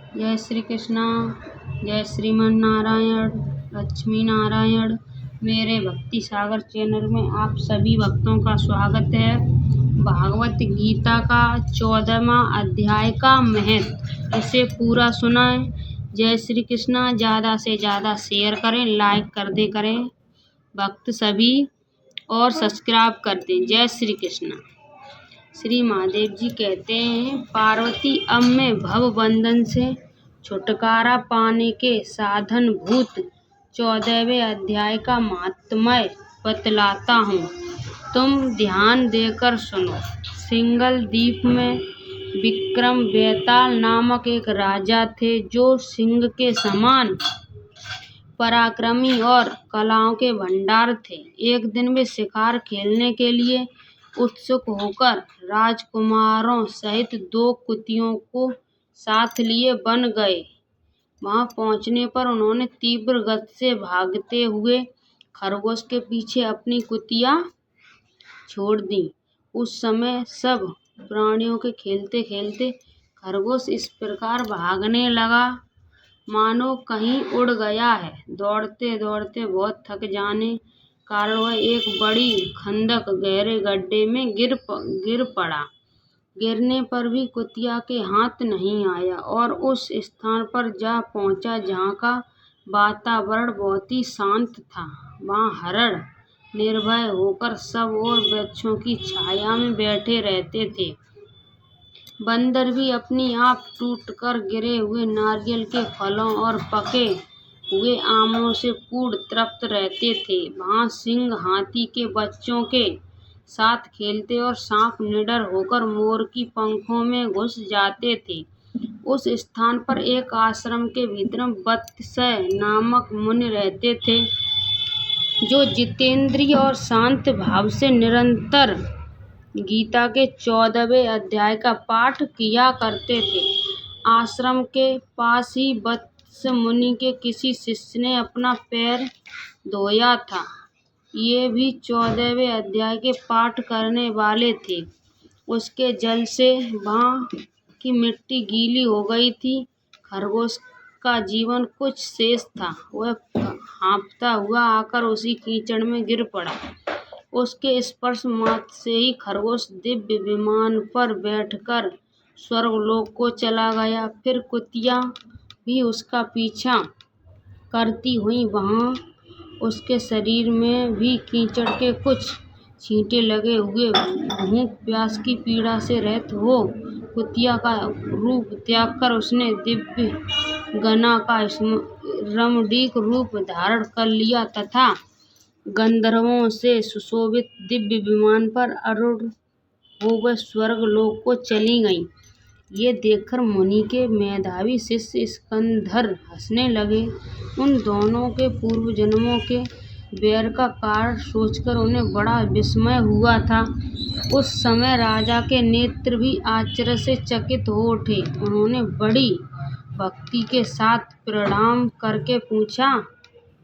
जय श्री कृष्णा। जय श्रीमन नारायण लक्ष्मी नारायण। मेरे भक्ति सागर चैनल में आप सभी भक्तों का स्वागत है। भागवत गीता का 14वां अध्याय का महत्व, इसे पूरा सुनाएं। जय श्री कृष्णा। ज़्यादा से ज़्यादा शेयर करें, लाइक कर दे करें भक्त सभी, और सब्सक्राइब कर दें। जय श्री कृष्णा। श्री महादेव जी कहते हैं, पार्वती अब मैं भव बंधन से छुटकारा पाने के साधन भूत 14वें अध्याय का महात्म्य बतलाता हूँ, तुम ध्यान देकर सुनो। सिंगल द्वीप में विक्रम बेताल नामक एक राजा थे, जो सिंह के समान पराक्रमी और कलाओं के भंडार थे। एक दिन वे शिकार खेलने के लिए उत्सुक होकर राजकुमारों सहित 2 कुतियों को साथ लिए वन गए। वहां पहुंचने पर उन्होंने तीव्र गति से भागते हुए खरगोश के पीछे अपनी कुतियां छोड़ दी। उस समय सब प्राणियों के खेलते खेलते खरगोश इस प्रकार भागने लगा मानो कहीं उड़ गया है। दौड़ते दौड़ते बहुत थक जाने कारण वह एक बड़ी खंदक गहरे गड्ढे में गिर पड़ा। गिरने पर भी कुतिया के हाथ नहीं आया और उस स्थान पर जा पहुंचा जहाँ का वातावरण बहुत ही शांत था। वहाँ हरण निर्भय होकर सब और वृक्षों की छाया में बैठे रहते थे। बंदर भी अपनी आप टूटकर गिरे हुए नारियल के फलों और पके हुए आमों से पूर्ण तृप्त रहते थे। वहाँ सिंह हाथी के बच्चों के साथ खेलते और सांप निडर होकर मोर की पंखों में घुस जाते थे। उस स्थान पर एक आश्रम के भीतर वत्स्य नामक मुनि रहते थे, जो जितेंद्रिय और शांत भाव से निरंतर गीता के 14वें अध्याय का पाठ किया करते थे। आश्रम के पास ही वत्स्य मुनि के किसी शिष्य ने अपना पैर धोया था। ये भी 14वें अध्याय के पाठ करने वाले थे। उसके जल से वहाँ की मिट्टी गीली हो गई थी। खरगोश का जीवन कुछ शेष था। वह हाँफता हुआ आकर उसी कीचड़ में गिर पड़ा। उसके स्पर्श मात्र से ही खरगोश दिव्य विमान पर बैठकर स्वर्गलोक को चला गया। फिर कुतिया भी उसका पीछा करती हुई वहां उसके शरीर में भी कीचड़ के कुछ छींटे लगे हुए भूख प्यास की पीड़ा से रहित हो कुतिया का रूप त्याग कर उसने दिव्य गना का रमणीक रूप धारण कर लिया तथा गंधर्वों से सुशोभित दिव्य विमान पर आरूढ़ हो वह स्वर्ग लोक को चली गईं। ये देखकर मुनि के मेधावी शिष्य स्कंधर हंसने लगे। उन दोनों के पूर्व जन्मों के बैर का कारण सोचकर उन्हें बड़ा विस्मय हुआ था। उस समय राजा के नेत्र भी आश्चर्य से चकित हो उठे। उन्होंने बड़ी भक्ति के साथ प्रणाम करके पूछा,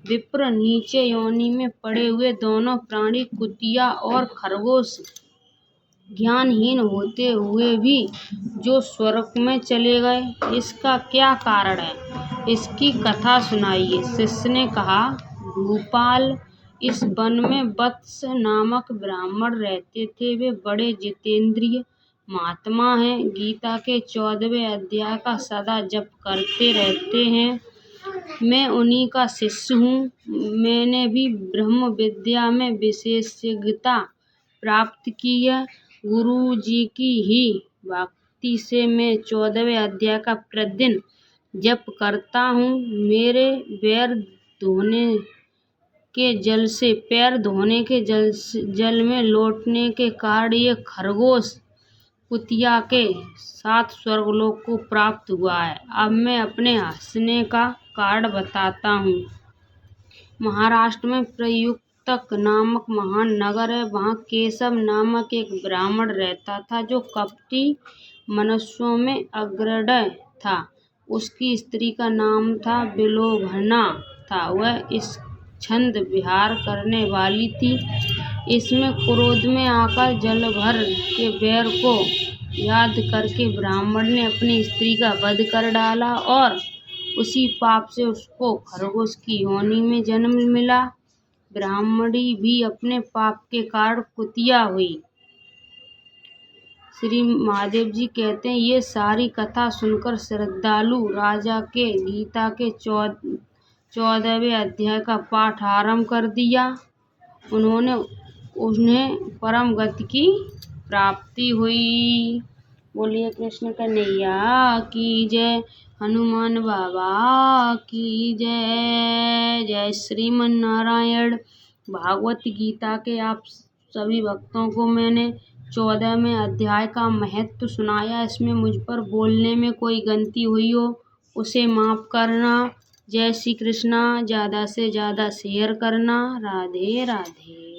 विप्र, नीचे योनि में पड़े हुए दोनों प्राणी कुतिया और खरगोश ज्ञानहीन होते हुए भी जो स्वर्ग में चले गए, इसका क्या कारण है? इसकी कथा सुनाइए। शिष्य ने कहा, भूपाल, इस वन में वत्स्य नामक ब्राह्मण रहते थे। वे बड़े जितेंद्रिय महात्मा हैं। गीता के 14वें अध्याय का सदा जप करते रहते हैं। मैं उन्हीं का शिष्य हूँ। मैंने भी ब्रह्म विद्या में विशेषज्ञता प्राप्त की है। गुरु जी की ही भक्ति से मैं 14वें अध्याय का प्रतिदिन जप करता हूँ। मेरे पैर धोने के जल में लौटने के कारण ये खरगोश कुतिया के साथ स्वर्गलोक को प्राप्त हुआ है। अब मैं अपने हंसने का कारण बताता हूँ। महाराष्ट्र में प्रयुक्तक नामक महान नगर है। वहाँ केशव नामक एक ब्राह्मण रहता था, जो कपटी मनुष्यों में अग्रगण्य था। उसकी स्त्री का नाम था विलोभना था। वह इस छंद विहार करने वाली थी। इसमें क्रोध में आकर जल भर के बैर को याद करके ब्राह्मण ने अपनी स्त्री का वध कर डाला और उसी पाप से उसको खरगोश की योनि में जन्म मिला। ब्राह्मणी भी अपने पाप के कारण कुतिया हुई। श्री महादेव जी कहते हैं, ये सारी कथा सुनकर श्रद्धालु राजा के गीता के 14वें अध्याय का पाठ आरंभ कर दिया। उन्हें परम गति की प्राप्ति हुई। बोलिए कृष्ण कन्हैया की जय, हनुमान बाबा की जय। जय श्रीमन नारायण। भागवत गीता के आप सभी भक्तों को मैंने 14वें अध्याय का महत्व सुनाया। इसमें मुझ पर बोलने में कोई गलती हुई हो उसे माफ करना। जय श्री कृष्णा। ज़्यादा से ज़्यादा शेयर करना। राधे राधे।